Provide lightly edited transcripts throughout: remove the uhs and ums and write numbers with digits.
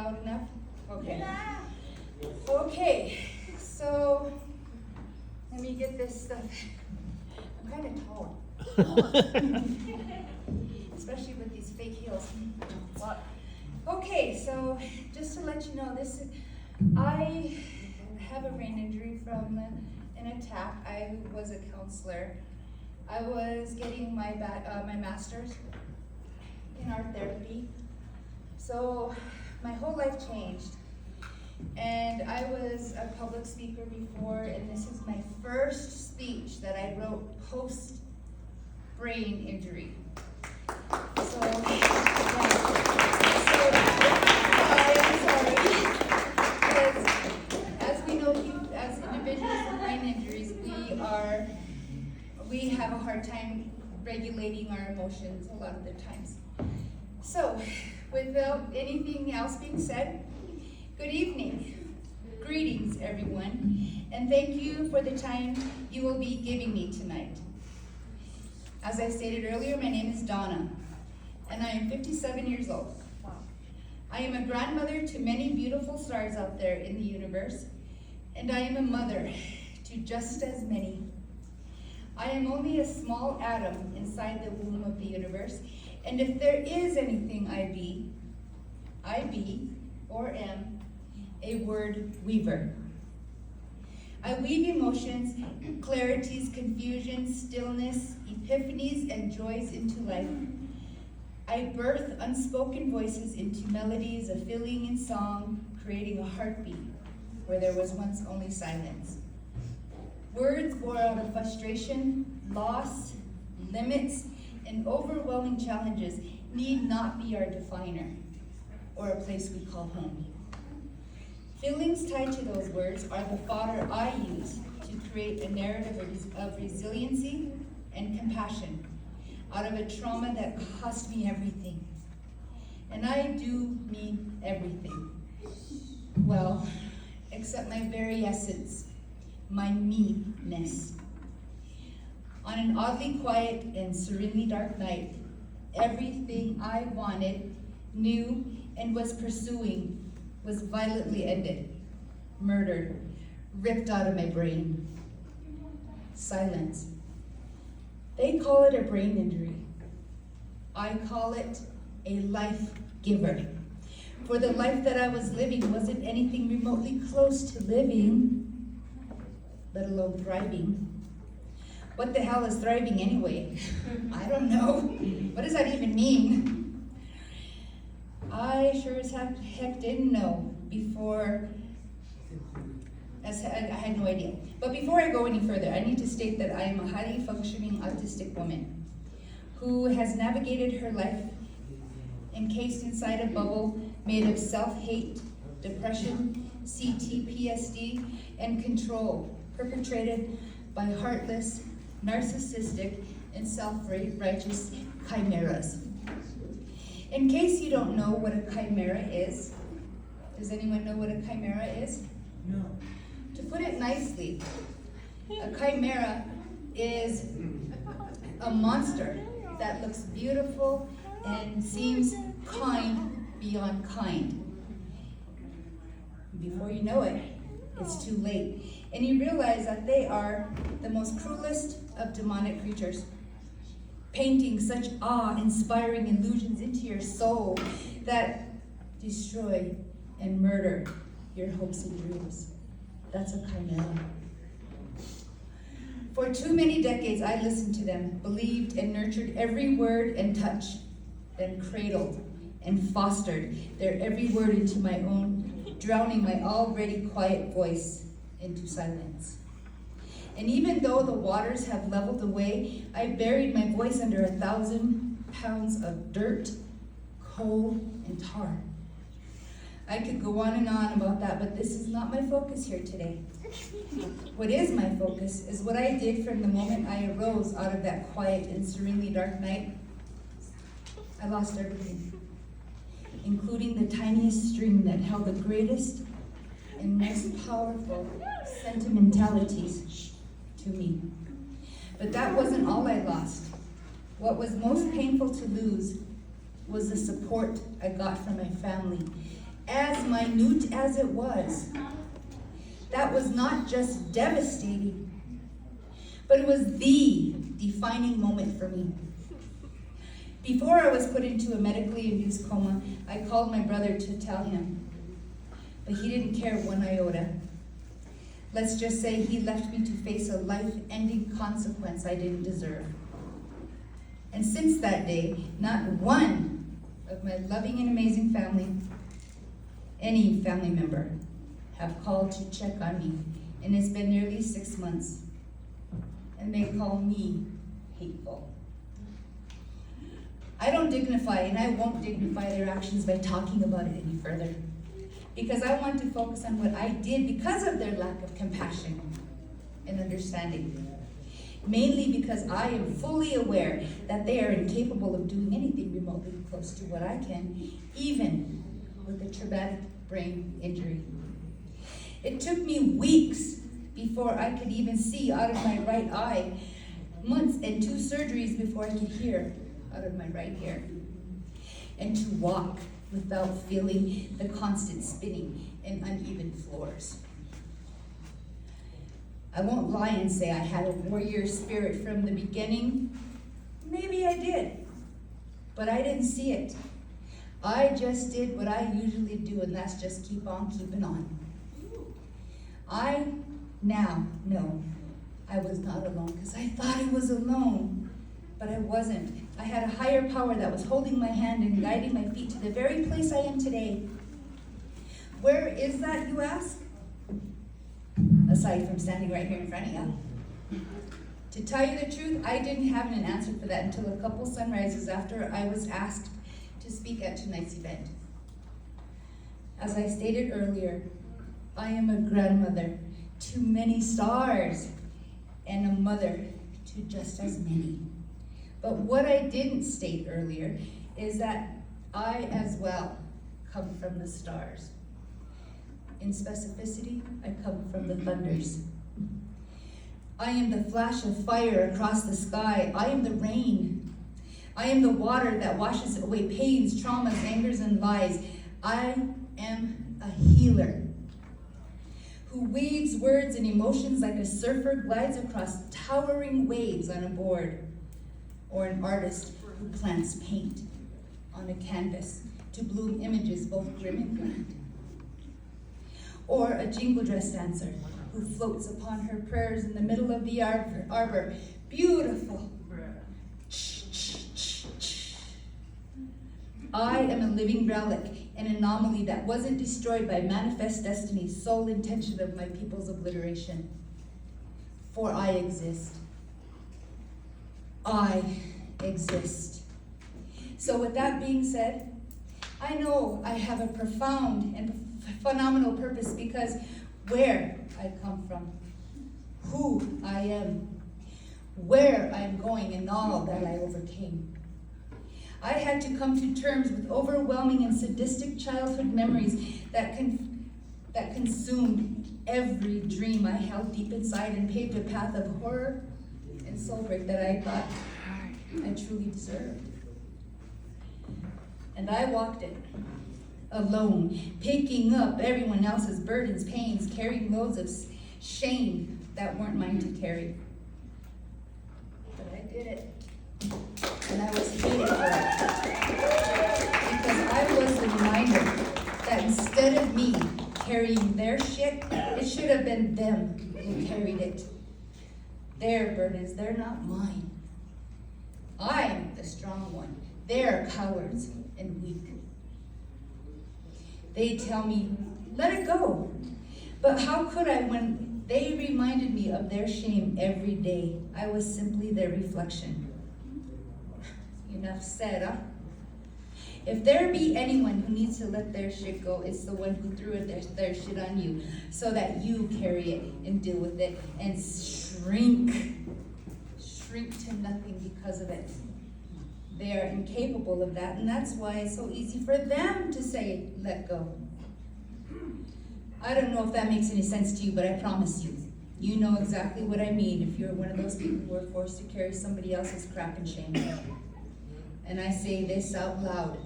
loud enough? Okay. Okay, so let me get this stuff. I'm kind of tall. Especially with these fake heels. Okay, so just to let you know, I have a brain injury from an attack. I was a counselor. I was getting my master's in art therapy. So my whole life changed. And I was a public speaker before, and this is my first speech that I wrote post-brain injury. So, I'm sorry, because as we know, as individuals with brain injuries, we have a hard time regulating our emotions a lot of the times. So, without anything else being said, good evening. Greetings, everyone, and thank you for the time you will be giving me tonight. As I stated earlier, my name is Donna, and I am 57 years old. I am a grandmother to many beautiful stars out there in the universe, and I am a mother to just as many. I am only a small atom inside the womb of the universe, and if there is anything I be, or am, a word weaver. I weave emotions, clarities, confusions, stillness, epiphanies, and joys into life. I birth unspoken voices into melodies of feeling and song, creating a heartbeat where there was once only silence. Words born out of frustration, loss, limits, and overwhelming challenges need not be our definer or a place we call home. Feelings tied to those words are the fodder I use to create a narrative of resiliency and compassion out of a trauma that cost me everything. And I do mean everything. Well, except my very essence, my me-ness. On an oddly quiet and serenely dark night, everything I wanted, knew, and was pursuing was violently ended, murdered, ripped out of my brain. Silence. They call it a brain injury. I call it a life giver. For the life that I was living wasn't anything remotely close to living, let alone thriving. What the hell is thriving anyway? I don't know. What does that even mean? I sure as heck didn't know before, I had no idea. But before I go any further, I need to state that I am a highly functioning autistic woman who has navigated her life encased inside a bubble made of self-hate, depression, CTPSD, and control, perpetrated by heartless, narcissistic, and self-righteous chimeras. In case you don't know what a chimera is, does anyone know what a chimera is? No. To put it nicely, a chimera is a monster that looks beautiful and seems kind beyond kind. Before you know it, it's too late. And you realize that they are the most cruelest of demonic creatures, painting such awe-inspiring illusions into your soul that destroy and murder your hopes and dreams. That's a chimera. For too many decades, I listened to them, believed and nurtured every word and touch, then cradled and fostered their every word into my own, drowning my already quiet voice into silence. And even though the waters have leveled away, I buried my voice under 1,000 pounds of dirt, coal, and tar. I could go on and on about that, but this is not my focus here today. What is my focus is what I did from the moment I arose out of that quiet and serenely dark night. I lost everything, including the tiniest string that held the greatest and most powerful sentimentalities to me. But that wasn't all I lost. What was most painful to lose was the support I got from my family as minute as it was, that was not just devastating, but it was the defining moment for me. Before I was put into a medically induced coma, I called my brother to tell him, but he didn't care one iota. Let's just say he left me to face a life-ending consequence I didn't deserve. And since that day, not one of my loving and amazing family, any family member, have called to check on me, and it's been nearly 6 months, and they call me hateful. I don't dignify, and I won't dignify their actions by talking about it any further, because I want to focus on what I did because of their lack of compassion and understanding. Mainly because I am fully aware that they are incapable of doing anything remotely close to what I can, even with a traumatic brain injury. It took me weeks before I could even see out of my right eye, months and 2 surgeries before I could hear out of my right ear, and to walk without feeling the constant spinning and uneven floors. I won't lie and say I had a warrior spirit from the beginning. Maybe I did, but I didn't see it. I just did what I usually do, and that's just keep on keeping on. I now know I was not alone, because I thought I was alone, but I wasn't. I had a higher power that was holding my hand and guiding my feet to the very place I am today. Where is that, you ask? Aside from standing right here in front of you. To tell you the truth, I didn't have an answer for that until a couple sunrises after I was asked to speak at tonight's event. As I stated earlier, I am a grandmother to many stars and a mother to just as many. But what I didn't state earlier is that I as well come from the stars. In specificity, I come from the thunders. I am the flash of fire across the sky. I am the rain. I am the water that washes away pains, traumas, angers, and lies. I am a healer who weaves words and emotions like a surfer glides across towering waves on a board, or an artist who plants paint on a canvas to bloom images both grim and grand, or a jingle dress dancer who floats upon her prayers in the middle of the arbor. Beautiful. I am a living relic, an anomaly that wasn't destroyed by manifest destiny's sole intention of my people's obliteration. For I exist. I exist. So with that being said, I know I have a profound and phenomenal purpose, because where I come from, who I am, where I'm going, and all that I overcame. I had to come to terms with overwhelming and sadistic childhood memories that consumed every dream I held deep inside and paved a path of horror and soul break that I thought I truly deserved. And I walked it alone, picking up everyone else's burdens, pains, carrying loads of shame that weren't mine to carry. But I did it. And I was hated for it. Because I was the reminder that instead of me carrying their shit, it should have been them who carried it. Their burdens, they're not mine. I am the strong one. They're cowards and weak. They tell me, let it go. But how could I when they reminded me of their shame every day? I was simply their reflection. Enough said, huh? If there be anyone who needs to let their shit go, it's the one who threw their shit on you, so that you carry it and deal with it and shrink to nothing because of it. They are incapable of that, and that's why it's so easy for them to say, let go. I don't know if that makes any sense to you, but I promise you, you know exactly what I mean if you're one of those people who are forced to carry somebody else's crap and shame. And I say this out loud,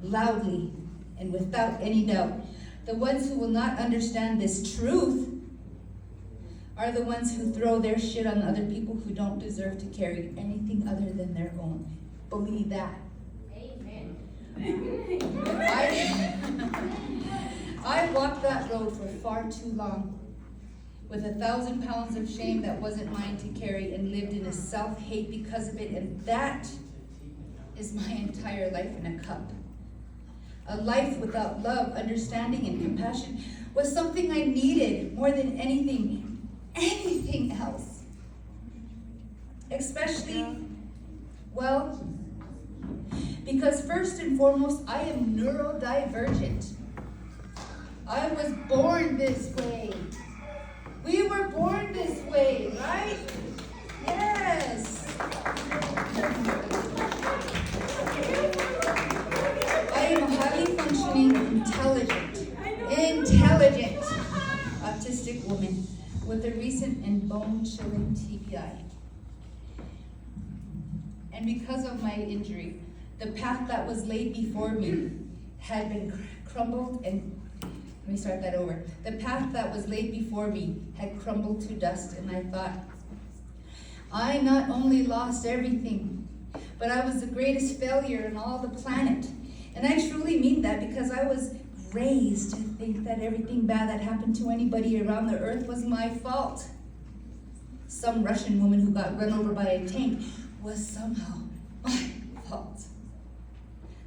loudly And without any doubt, the ones who will not understand this truth are the ones who throw their shit on other people who don't deserve to carry anything other than their own. Believe that. Amen. I walked that road for far too long with 1,000 pounds of shame that wasn't mine to carry, and lived in a self-hate because of it, and that is my entire life in a cup. A life without love, understanding, and compassion was something I needed more than anything else. Especially, well, because first and foremost, I am neurodivergent. I was born this way. We were born this way, right? Yes. I am a highly functioning, intelligent, autistic woman with a recent and bone-chilling TBI. And because of my injury, the path that was laid before me had been crumbled and let me start that over. The path that was laid before me had crumbled to dust, and I thought, I not only lost everything, but I was the greatest failure in all the planet. And I truly mean that, because I was raised to think that everything bad that happened to anybody around the earth was my fault. Some Russian woman who got run over by a tank was somehow my fault.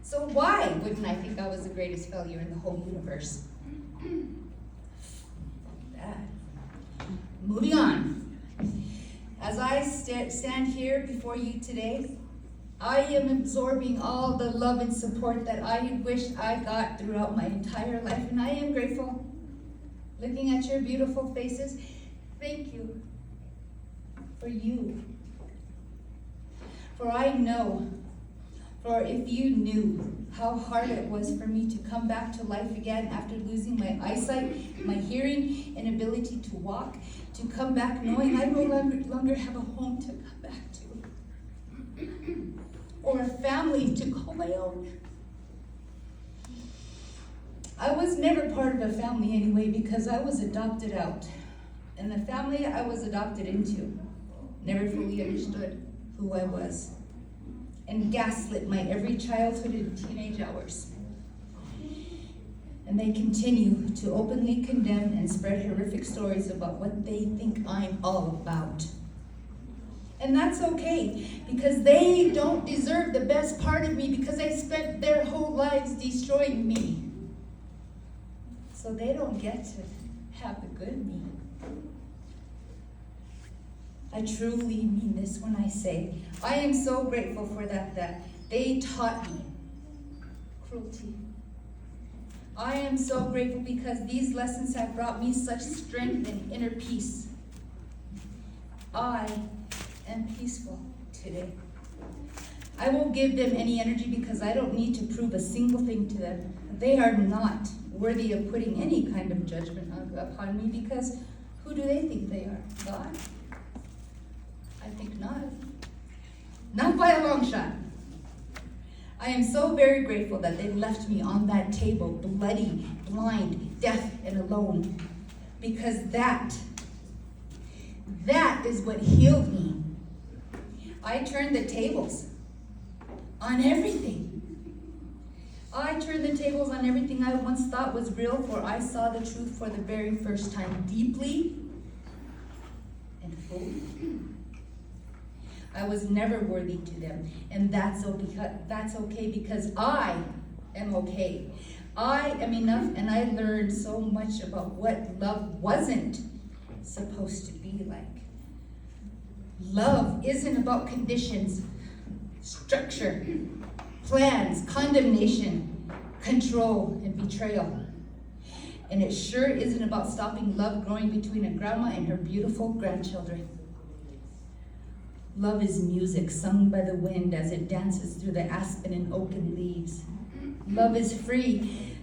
So why wouldn't I think I was the greatest failure in the whole universe? Moving on. As I stand here before you today, I am absorbing all the love and support that I wished I got throughout my entire life, and I am grateful. Looking at your beautiful faces, thank you for you. For I know, for if you knew how hard it was for me to come back to life again after losing my eyesight, my hearing, and ability to walk, to come back knowing I no longer have a home to come back to, or a family to call my own. I was never part of a family anyway, because I was adopted out, and the family I was adopted into never fully understood who I was, and gaslit my every childhood and teenage hours. And they continue to openly condemn and spread horrific stories about what they think I'm all about. And that's okay, because they don't deserve the best part of me, because they spent their whole lives destroying me. So they don't get to have the good me. I truly mean this when I say, I am so grateful for that they taught me cruelty. I am so grateful because these lessons have brought me such strength and inner peace. I am peaceful today. I won't give them any energy, because I don't need to prove a single thing to them. They are not worthy of putting any kind of judgment upon me, because who do they think they are? God? I think not. Not by a long shot. I am so very grateful that they left me on that table, bloody, blind, deaf, and alone, because that is what healed me. I turned the tables on everything. I turned the tables on everything I once thought was real, for I saw the truth for the very first time, deeply and fully. I was never worthy to them, and that's okay, because I am okay. I am enough, and I learned so much about what love wasn't supposed to be like. Love isn't about conditions, structure, plans, condemnation, control, and betrayal. And it sure isn't about stopping love growing between a grandma and her beautiful grandchildren. Love is music sung by the wind as it dances through the aspen and oaken leaves. Love is free,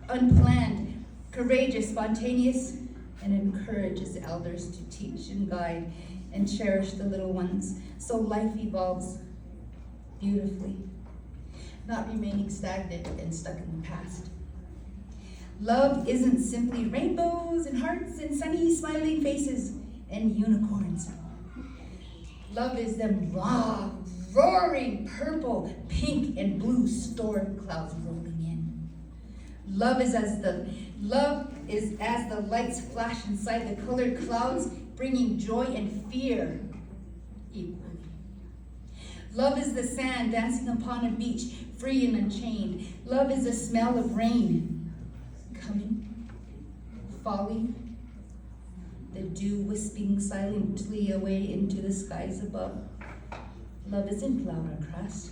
unplanned, courageous, spontaneous, and encourages elders to teach and guide and cherish the little ones, so life evolves beautifully. not remaining stagnant and stuck in the past. Love isn't simply rainbows and hearts and sunny smiling faces and unicorns. Love is them raw, roaring purple, pink, and blue storm clouds rolling in. Love is as the lights flash inside the colored clouds, bringing joy and fear equally. Love is the sand dancing upon a beach, free and unchained. Love is the smell of rain, coming, falling, the dew wisping silently away into the skies above. Love isn't loud or crass.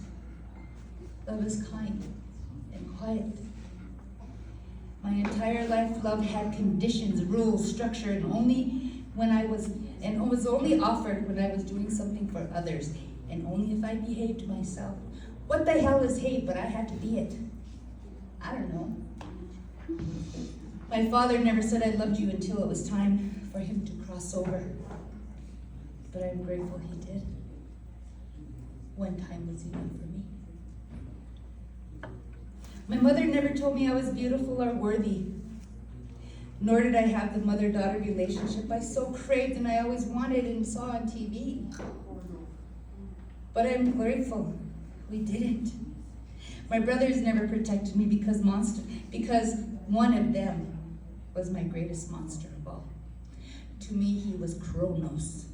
Love is kind and quiet. My entire life, love had conditions, rules, structure, and was only offered when I was doing something for others, and only if I behaved myself. What the hell is hate? But I had to be it. I don't know. My father never said I loved you until it was time for him to cross over. But I'm grateful he did. One time was enough for me. My mother never told me I was beautiful or worthy. Nor did I have the mother-daughter relationship I so craved and I always wanted and saw on TV. But I'm grateful we didn't. My brothers never protected me because one of them was my greatest monster of all. To me, he was Kronos.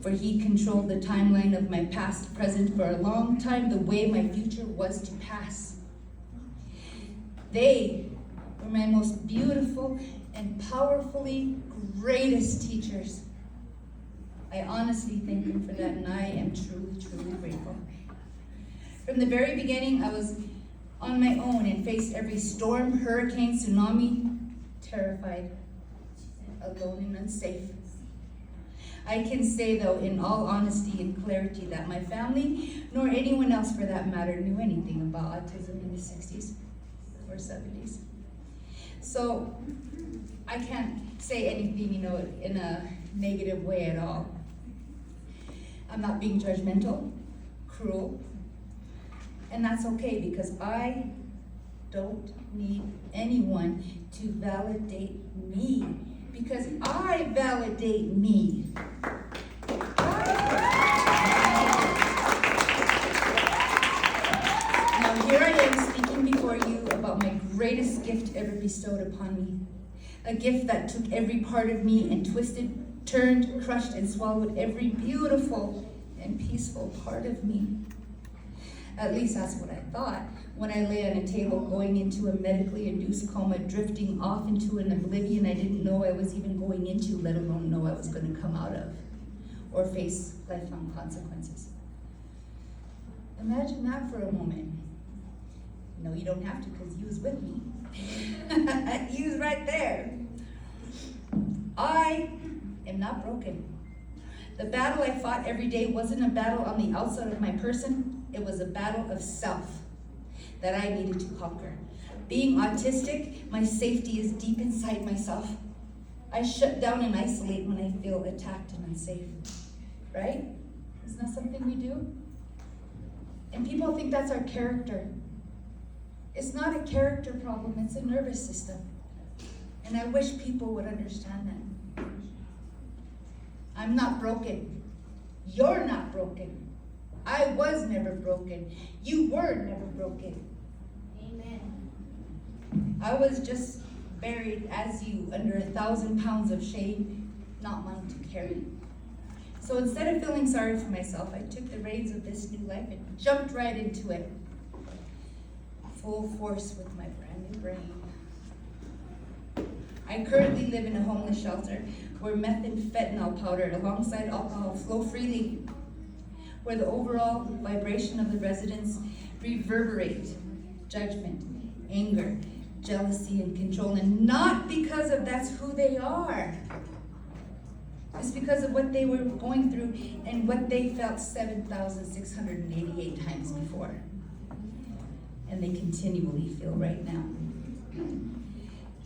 For he controlled the timeline of my past, present, for a long time, the way my future was to pass. They were my most beautiful and powerfully greatest teachers. I honestly thank them for that, and I am truly, truly grateful. From the very beginning, I was on my own and faced every storm, hurricane, tsunami, terrified, alone and unsafe. I can say, though, in all honesty and clarity, that my family, nor anyone else for that matter, knew anything about autism in the 60s or 70s. So I can't say anything, in a negative way at all. I'm not being judgmental, cruel, and that's okay because I don't need anyone to validate me because I validate me. Now here I am speaking before you about my greatest gift ever bestowed upon me. A gift that took every part of me and twisted, turned, crushed, and swallowed every beautiful and peaceful part of me. At least that's what I thought when I lay on a table going into a medically induced coma, drifting off into an oblivion I didn't know I was even going into, let alone know I was going to come out of or face lifelong consequences. Imagine that for a moment. No, you don't have to because you was with me. You was right there. I am not broken. The battle I fought every day wasn't a battle on the outside of my person. It was a battle of self that I needed to conquer. Being autistic, my safety is deep inside myself. I shut down and isolate when I feel attacked and unsafe. Right? Isn't that something we do? And people think that's our character. It's not a character problem, it's a nervous system. And I wish people would understand that. I'm not broken. You're not broken. I was never broken. You were never broken. Amen. I was just buried as you under 1,000 pounds of shame, not mine to carry. So instead of feeling sorry for myself, I took the reins of this new life and jumped right into it. Full force with my brand new brain. I currently live in a homeless shelter where meth and fentanyl powder alongside alcohol flow freely, where the overall vibration of the residents reverberate judgment, anger, jealousy, and control, and not because of that's who they are. It's because of what they were going through and what they felt 7,688 times before. And they continually feel right now.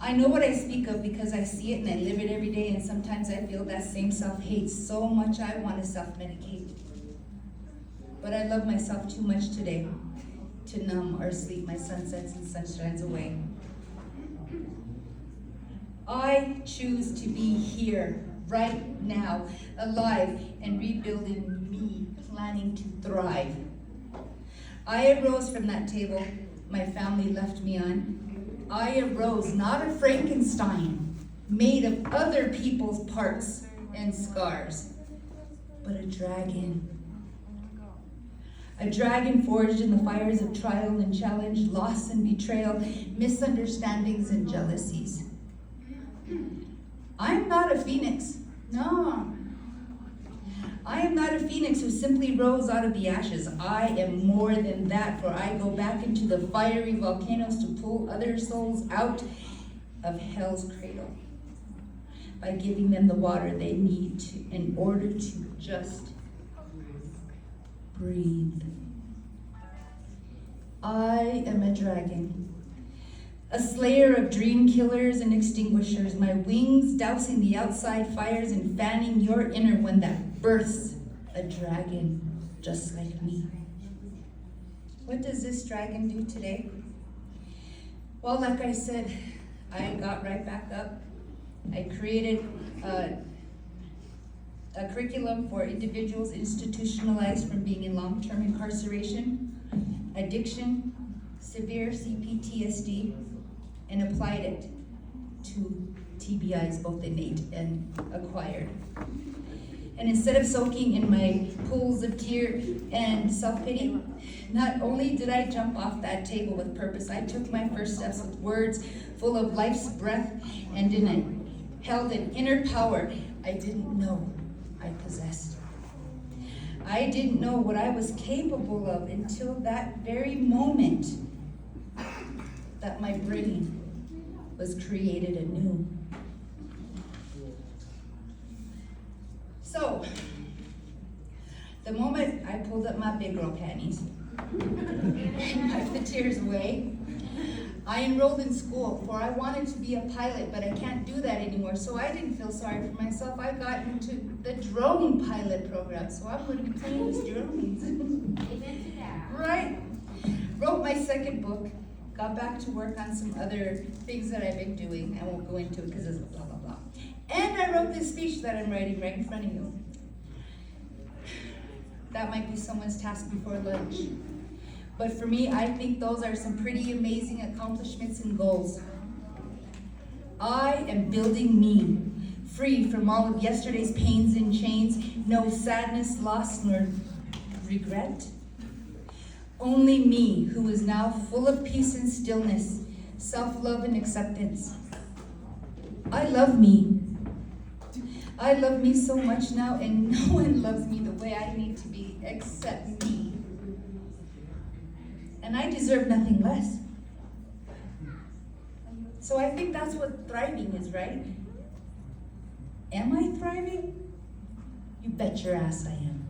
I know what I speak of because I see it and I live it every day, and sometimes I feel that same self-hate so much I want to self-medicate. But I love myself too much today to numb or sleep my sunsets and sunshines away. I choose to be here, right now, alive and rebuilding me, planning to thrive. I arose from that table my family left me on. I arose not a Frankenstein, made of other people's parts and scars, but a dragon. A dragon forged in the fires of trial and challenge, loss and betrayal, misunderstandings and jealousies. I'm not a phoenix, no. I am not a phoenix who simply rose out of the ashes. I am more than that, for I go back into the fiery volcanoes to pull other souls out of hell's cradle by giving them the water they need in order to just breathe. I am a dragon, a slayer of dream killers and extinguishers, my wings dousing the outside fires and fanning your inner one that births a dragon just like me. What does this dragon do today? Well, like I said, I got right back up. I created a curriculum for individuals institutionalized from being in long-term incarceration, addiction, severe CPTSD, and applied it to TBIs, both innate and acquired. And instead of soaking in my pools of tear and self-pity, not only did I jump off that table with purpose, I took my first steps with words full of life's breath and held an inner power I didn't know I possessed. I didn't know what I was capable of until that very moment that my brain was created anew. So, the moment I pulled up my big girl panties and wiped the tears away, I enrolled in school, for I wanted to be a pilot, but I can't do that anymore, so I didn't feel sorry for myself. I got into the drone pilot program, so I'm going to be playing with drones. Amen to that. Right? Wrote my second book, got back to work on some other things that I've been doing. I won't go into it because it's blah, blah, blah. And I wrote this speech that I'm writing right in front of you. That might be someone's task before lunch. But for me, I think those are some pretty amazing accomplishments and goals. I am building me, free from all of yesterday's pains and chains, no sadness, loss, nor regret. Only me, who is now full of peace and stillness, self-love and acceptance. I love me. I love me so much now, and no one loves me the way I need to be except me. And I deserve nothing less. So I think that's what thriving is, right? Am I thriving? You bet your ass I am.